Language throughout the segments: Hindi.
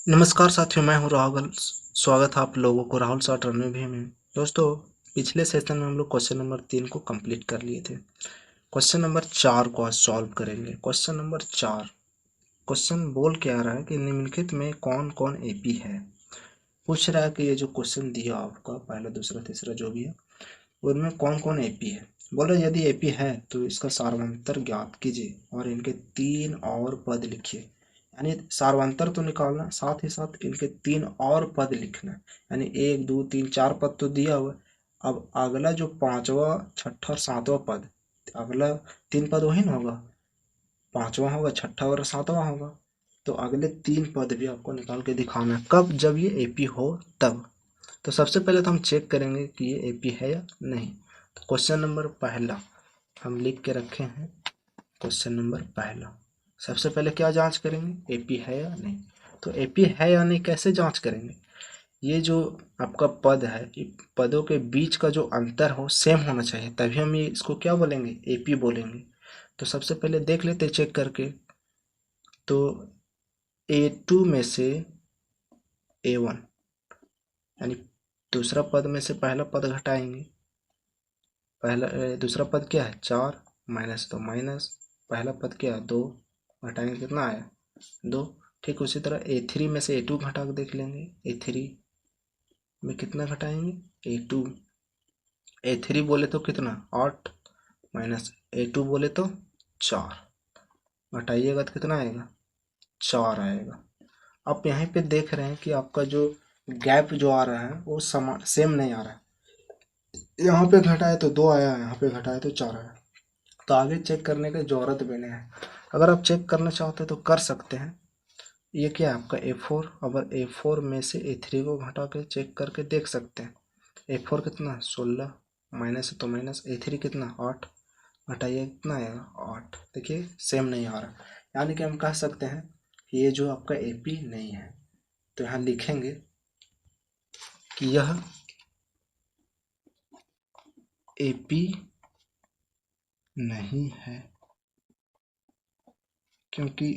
नमस्कार साथियों, मैं हूं राहुल। स्वागत है आप लोगों को राहुल शॉर्ट रन भी में। दोस्तों, पिछले सेशन में हम लोग क्वेश्चन नंबर 3 को कंप्लीट कर लिए थे। क्वेश्चन नंबर 4 को आज सॉल्व करेंगे। क्वेश्चन नंबर 4 क्वेश्चन बोल के आ रहा है कि निम्नलिखित में कौन कौन एपी है। पूछ रहा है कि ये जो क्वेश्चन दिया आपका पहला दूसरा तीसरा जो भी है उनमें कौन कौन एपी है। बोल रहे यदि एपी है तो इसका सार्वंतर ज्ञात कीजिए और इनके 3 और पद लिखिए। यानी सार्वंतर तो निकालना, साथ ही साथ इनके 3 और पद लिखना। यानी 1 2 3 4 पद तो दिया हुआ। अब अगला जो पांचवा छठा और सातवां पद, अगला 3 पद वही ना होगा, पांचवा होगा, छठा और सातवां होगा। तो अगले 3 पद भी आपको निकाल के दिखाना है। कब? जब ये एपी हो तब। तो सबसे पहले तो हम चेक करेंगे कि ये एपी है या नहीं। तो क्वेश्चन नंबर पहला हम लिख के रखे हैं। क्वेश्चन नंबर पहला सबसे पहले क्या जांच करेंगे? एपी है या नहीं। तो एपी है या नहीं कैसे जांच करेंगे? ये जो आपका पद है, ये पदों के बीच का जो अंतर हो सेम होना चाहिए, तभी हम ये इसको क्या बोलेंगे? एपी बोलेंगे। तो सबसे पहले देख लेते चेक करके। तो A2 में से A1, यानी दूसरा पद में से पहला पद घटाएंगे। पहला दूसरा पद क्या है? 4 माइनस 2 माइनस, पहला पद क्या है? 2 घटाएंगे कितना आया? 2। ठीक उसी तरह A3 में से A2 घटा के देख लेंगे। A3 में कितना घटाएंगे? A2, A3 बोले तो कितना? 8 माइनस A2 बोले तो 4, घटाइएगा तो कितना आएगा? 4 आएगा। आप यहाँ पे देख रहे हैं कि आपका जो गैप जो आ रहा है वो समान सेम नहीं आ रहा है। यहाँ पे घटाए तो 2 आया, यहाँ पे घटाए तो 4 आया। तो आगे चेक करने की जरूरत भी नहीं है। अगर आप चेक करना चाहते हैं तो कर सकते हैं। ये क्या है आपका A4। अगर A4 में से A3 को घटा के चेक करके देख सकते हैं। A4 कितना? 16 माइनस है तो माइनस, A3 कितना? 8, घटाइए कितना आएगा? 8। देखिए सेम नहीं आ रहा, यानी कि हम कह सकते हैं कि ये जो आपका एपी नहीं है। तो यहाँ लिखेंगे कि यह एपी नहीं है, क्योंकि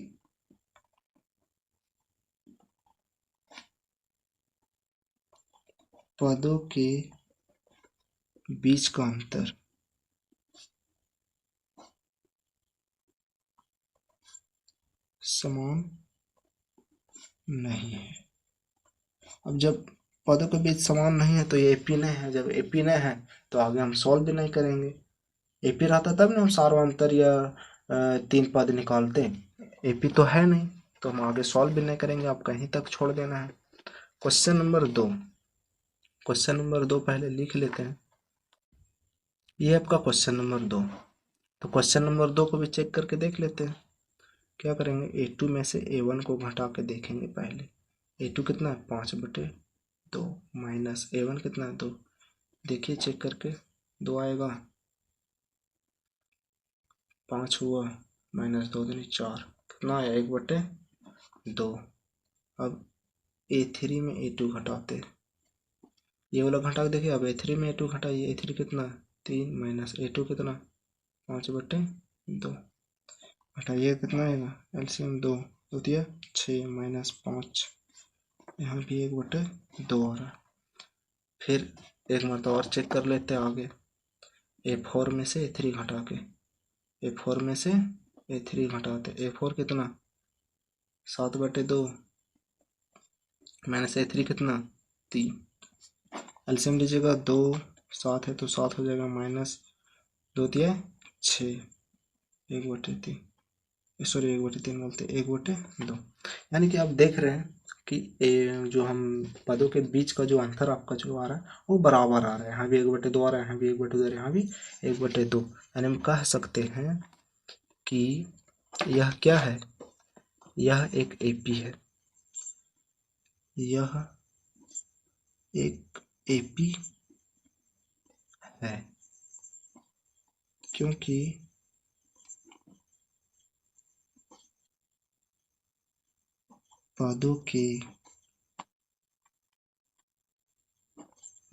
पदों के बीच का अंतर समान नहीं है। अब जब पदों के बीच समान नहीं है तो ये एपी नहीं है। जब एपी नहीं है तो आगे हम सॉल्व भी नहीं करेंगे। एपी रहता तब ना हम सार्वंतर या 3 पद निकालते। एपी तो है नहीं, तो हम आगे सॉल्व भी नहीं करेंगे, आप कहीं तक छोड़ देना है। क्वेश्चन नंबर 2, क्वेश्चन नंबर 2 पहले लिख लेते हैं। ये आपका क्वेश्चन नंबर 2। तो क्वेश्चन नंबर 2 को भी चेक करके देख लेते हैं। क्या करेंगे? A2 में से A1 को घटा के देखेंगे पहले। A2 कितना है? 5/2 माइनस A1 कितना है? 2। देखिए चेक करके, 2 आएगा, 5 हुआ, माइनस 2 दूनी 4, कितना आया? 1/2। अब A3 में A2 घटाते, ये वाला घटा के देखिए। अब A3 में A2 घटाइए। A3 कितना? 3 माइनस A2 कितना? 5/2, घटाइए कितना आएगा? एलसीएम 2 दो दिया 6 माइनस 5, यहाँ भी 1/2 आ रहा है। फिर एक मरतबा और चेक कर लेते हैं आगे। A4 में से A3 घटा के, A4 में से A3 घटाते, A4 कितना? 7/2 माइनस A3 कितना? 3। एलसीएम लीजिएगा, 2 7 है तो 7 हो जाएगा, माइनस 2 दिया 6, 1/3, सॉरी 1/3 बोलते 1/2। यानी कि आप देख रहे हैं कि जो हम पदों के बीच का जो अंतर आपका जो आ रहा है वो बराबर आ रहा है। यहाँ भी 1/2 आ रहा है, यहाँ भी 1/2 आ रहा है, यहाँ भी 1/2। यानी हम कह सकते हैं कि यह क्या है? यह एक एपी है। यह एक एपी है, क्योंकि पदों के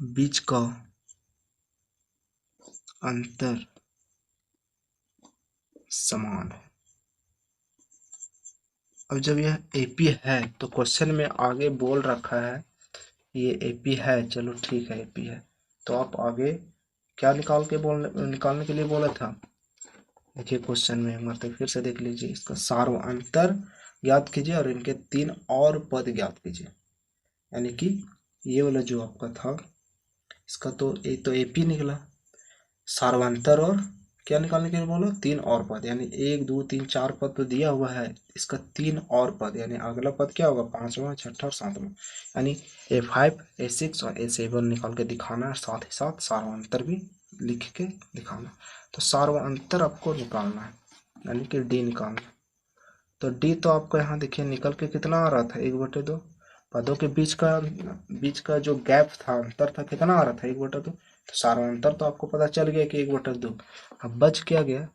बीच का अंतर समान है। अब जब यह एपी है तो क्वेश्चन में आगे बोल रखा है ये एपी है, चलो ठीक है एपी है, तो आप आगे क्या निकालने के लिए बोला था। देखिए क्वेश्चन में एक बार तो फिर से देख लीजिए, इसका सार्वअंतर ज्ञात कीजिए और इनके 3 और पद ज्ञात कीजिए। यानी कि ये वाला जो आपका था इसका तो एक तो एपी निकला, सार्वंतर और क्या निकालने के लिए बोला 3 और पद, यानी 1 2 3 4 पद तो दिया हुआ है, इसका 3 और पद यानी अगला पद क्या होगा 5वां 6ठा और 7वां, यानी A5 A6 और A7 निकाल के दिखाना है, साथ ही साथ सार्वंतर भी लिख के दिखाना। तो सार्वंतर आपको निकालना है यानी कि डी निकालना है। तो डी तो आपको यहाँ देखिए निकल के कितना आ रहा था 1/2, पदों के बीच का जो गैप था अंतर था कितना आ रहा था 1/2, तो सार्वंतर तो आपको पता चल गया कि 1/2। अब बच क्या गया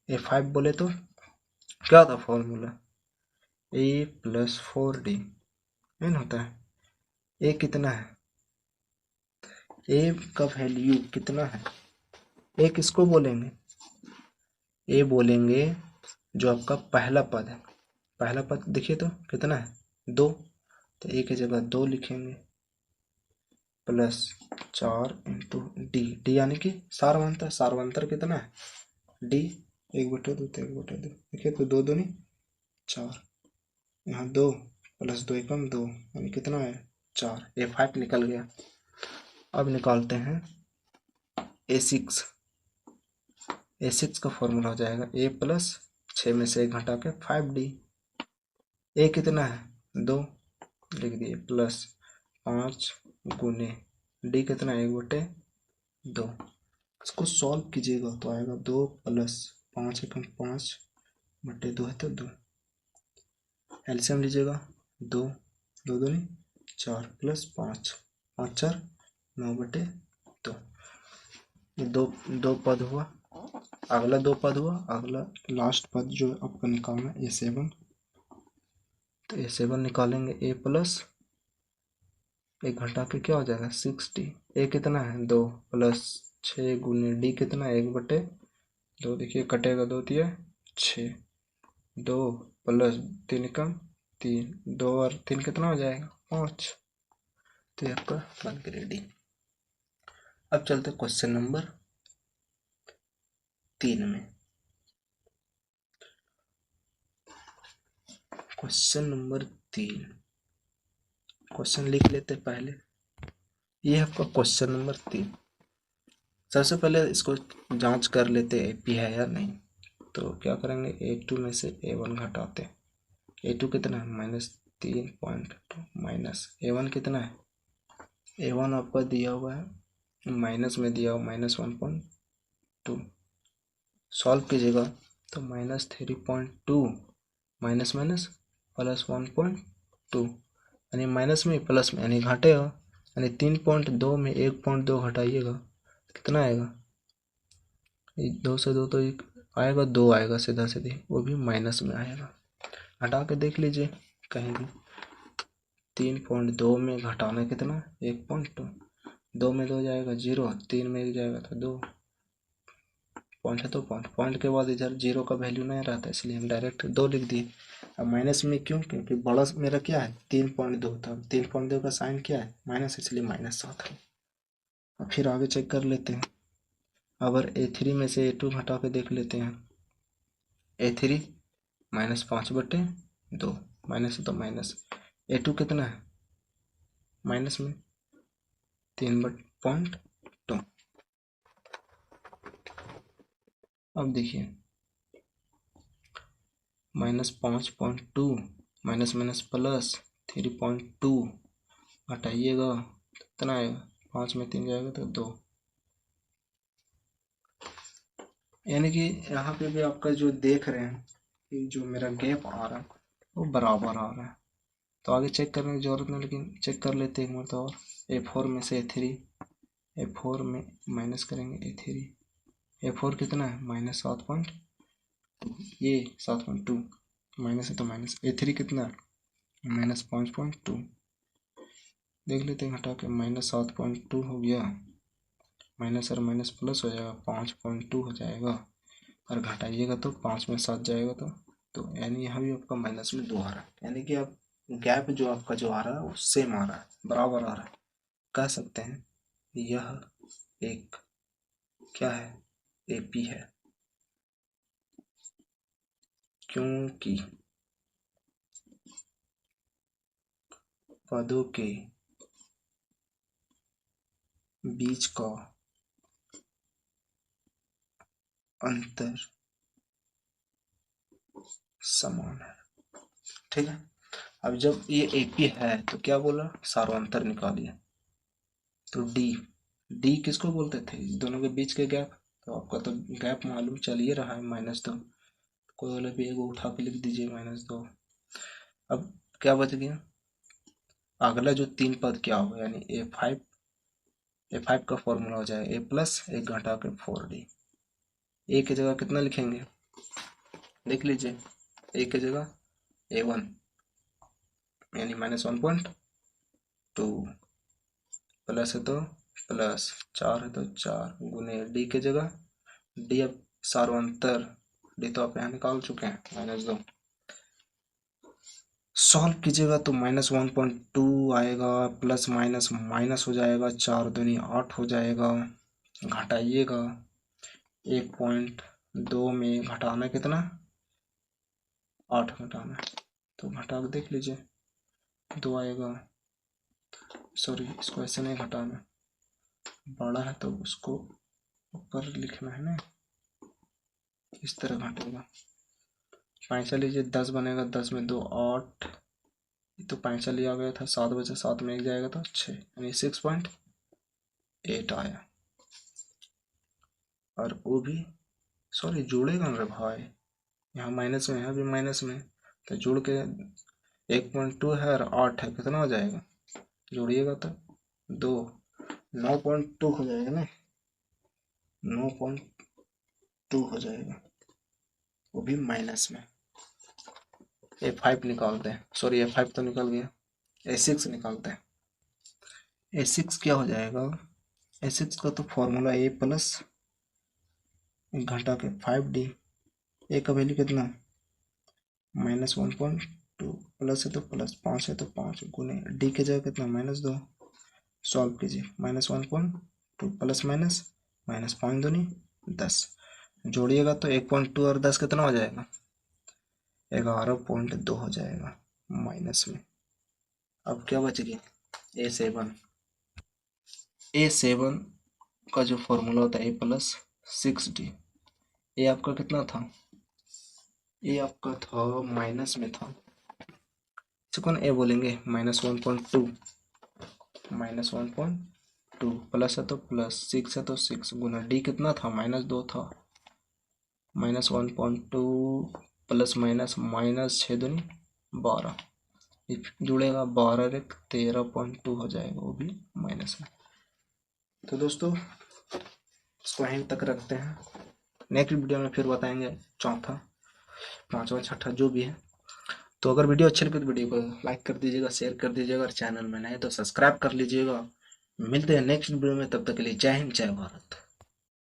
A5 बोले तो क्या था फॉर्मूला A+4D है ना, होता है ए कितना है, ए का वैल्यू कितना है, ए किसको बोलेंगे, ए बोलेंगे जो आपका पहला पद है, पहला पद देखिए तो कितना है 2, तो ए की जगह 2 लिखेंगे +4 इंटू डी, डी यानी कि सार्वंतर, सार्वंतर कितना है डी 1/2, तो 1/2 देखिए तो 2 दूनी 4, यहाँ 2 + 2 एकम 2 यानी कितना है 4, A5 निकल गया। अब निकालते हैं A6, A6 का फॉर्मूला हो जाएगा A+6 में से 1 घटा के 5D, ए कितना है 2 लिख दिए +5 गुने डी कितना है 1/2, इसको सॉल्व कीजिएगा तो आएगा 2 + 5 एकम 5/2 है तो 2, एलसीएम लीजिएगा 2 2 दूनी 4 + 5 5 4 9/2, ये दो पद हुआ, अगला 2 पद हुआ, अगला लास्ट पद जो आपका निकालना है A7, तो A7 निकालेंगे A+1 घटा के क्या हो जाएगा 6D, ए कितना है 2 + 6 गुने डी कितना है 1/2, देखिए कटेगा 2 दिया 6, 2 + 3 कम 3, 2 और 3 कितना हो जाएगा 5, तो ये आपका बन गया डी। अब चलते क्वेश्चन नंबर 3 में। क्वेश्चन नंबर 3, क्वेश्चन लिख लेते पहले, ये है आपका क्वेश्चन नंबर 3। सबसे पहले इसको जांच कर लेते एपी है या नहीं, तो क्या करेंगे A2 में से A1 घटाते, A2 कितना है -3.2 माइनस A1 कितना है, A1 आपका दिया हुआ है माइनस में दिया हुआ -1.2, सॉल्व कीजिएगा तो -3.2 माइनस माइनस +1.2, यानी माइनस में प्लस में यानी घटेगा, यानी 3.2 में 1.2 घटाइएगा कितना आएगा, 2 से 2 तो एक आएगा 2 आएगा सीधा सीधी, वो भी माइनस में आएगा, घटा के देख लीजिए कहीं भी, 3.2 में घटाना कितना 1.2, 2 में 2 जाएगा 0, 3 में 1 जाएगा तो 2, पॉइंट है तो पॉइंट के बाद इधर 0 का वैल्यू नहीं रहता, इसलिए हम डायरेक्ट 2 लिख दिए। अब माइनस में क्यों, क्योंकि बड़ा मेरा क्या है 3.2 था, 3.2 का साइन क्या है माइनस, इसलिए माइनस 7 है। अब फिर आगे चेक कर लेते हैं, अगर A3 में से A2 घटा के देख लेते हैं, A3 -5/2 माइनस है तो माइनस, A2 कितना है माइनस में 3.2, अब देखिए -5.2 माइनस माइनस प्लस 3.2 घटाइएगा कितना आएगा, 5 में 3 जाएगा तो 2, यानी कि यहाँ पे भी आपका जो देख रहे हैं कि जो मेरा गैप आ रहा है वो बराबर आ रहा है, तो आगे चेक करने की जरूरत नहीं, लेकिन चेक कर लेते हैं एक मतलब और, A4 में से A3, A4 में माइनस करेंगे A4 कितना है -7.2, ये 7.2 माइनस है तो माइनस, A3 कितना है -5.2, देख लेते हैं घटा के -7.2 हो गया, माइनस और माइनस प्लस हो जाएगा 5.2 हो जाएगा, और घटाइएगा तो 5 में 7 जाएगा तो तो यानी यहाँ भी आपका माइनस में 2 आ रहा है, यानी कि आप गैप जो आपका जो आ रहा है वो सेम आ रहा है, बराबर आ रहा है। कह सकते हैं यह एक क्या है, एपी है, क्योंकि पदों के बीच का अंतर समान है। ठीक है, अब जब ये एपी है तो क्या बोला, सार्वंतर निकालिए। तो डी किसको बोलते थे, दोनों के बीच के गैप। तो आपका तो गैप मालूम चल ही रहा है -2, कोई वाला भी एगो उठा के लिख दीजिए -2। अब क्या बच गया, अगला जो 3 पद क्या होगा, यानी ए फाइव का फॉर्मूला हो जाएगा ए प्लस 1 घटा के 4d। ए की जगह कितना लिखेंगे, देख लीजिए, ए की जगह A1 यानी -1.2, प्लस है तो प्लस, 4 है तो 4, गुने डी की जगह डी, अब सार्वंतर डी तो आप यहाँ निकाल चुके हैं -2। सॉल्व कीजिएगा तो -1.2 आएगा, प्लस माइनस माइनस हो जाएगा, 4 दूनी 8 हो जाएगा, घटाइएगा 1.2 में घटाना कितना, 8 घटाना, तो घटा के देख लीजिए 2 आएगा। सॉरी, इसको ऐसे नहीं घटाना, बड़ा है तो उसको ऊपर लिखना है ना, इस तरह घटेगा। पैंसा लीजिए, 10 बनेगा, 10 में 2 8, तो पैंसा लिया गया था, 7 बचे, 7 में 1 जाएगा तो 6, यानी 6.8 आया। और वो भी सॉरी जोड़ेगा ना भाई, यहाँ माइनस में, यहाँ भी माइनस में, तो जोड़ के 1.2 है और 8 है, कितना हो जाएगा, जोड़िएगा तो 2, 9.2 हो जाएगा ना, 9.2 हो जाएगा, वो भी माइनस में। A5 निकालते हैं, सॉरी A5 तो निकल गया, A6 निकालते हैं। A6 क्या हो जाएगा, A6 का तो फॉर्मूला A प्लस 1 घंटा के 5d, ए का वैल्यू कितना, -1.2, प्लस है तो प्लस, 5 है तो 5, गुने डी की जगह कितना -2, सॉल्व कीजिए, -1.2 प्लस माइनस माइनस, 5 दूनी 10, जोड़िएगा तो 1.2 और 10 कितना हो जाएगा, 11.2 हो जाएगा माइनस में। अब क्या बच गया, A7 का जो फॉर्मूला होता है A प्लस 6d, ये आपका कितना था, ये आपका था माइनस में था, इसको कौन ए बोलेंगे, -1.2, -1.2, प्लस है तो प्लस, 6 है तो 6, गुना डी कितना था, -2 था, -1.2 प्लस माइनस माइनस, 6 दूनी 12, जुड़ेगा 12 एक 13.2 हो जाएगा, वो भी माइनस में। तो दोस्तों इसको यहीं तक रखते हैं, नेक्स्ट वीडियो में फिर बताएंगे चौथा, पांचवा, छठा जो भी है। तो अगर वीडियो अच्छी लगे तो वीडियो को लाइक कर दीजिएगा, शेयर कर दीजिएगा, और चैनल में नए तो सब्सक्राइब कर लीजिएगा। मिलते हैं नेक्स्ट वीडियो में, तब तक के लिए जय हिंद, जय भारत।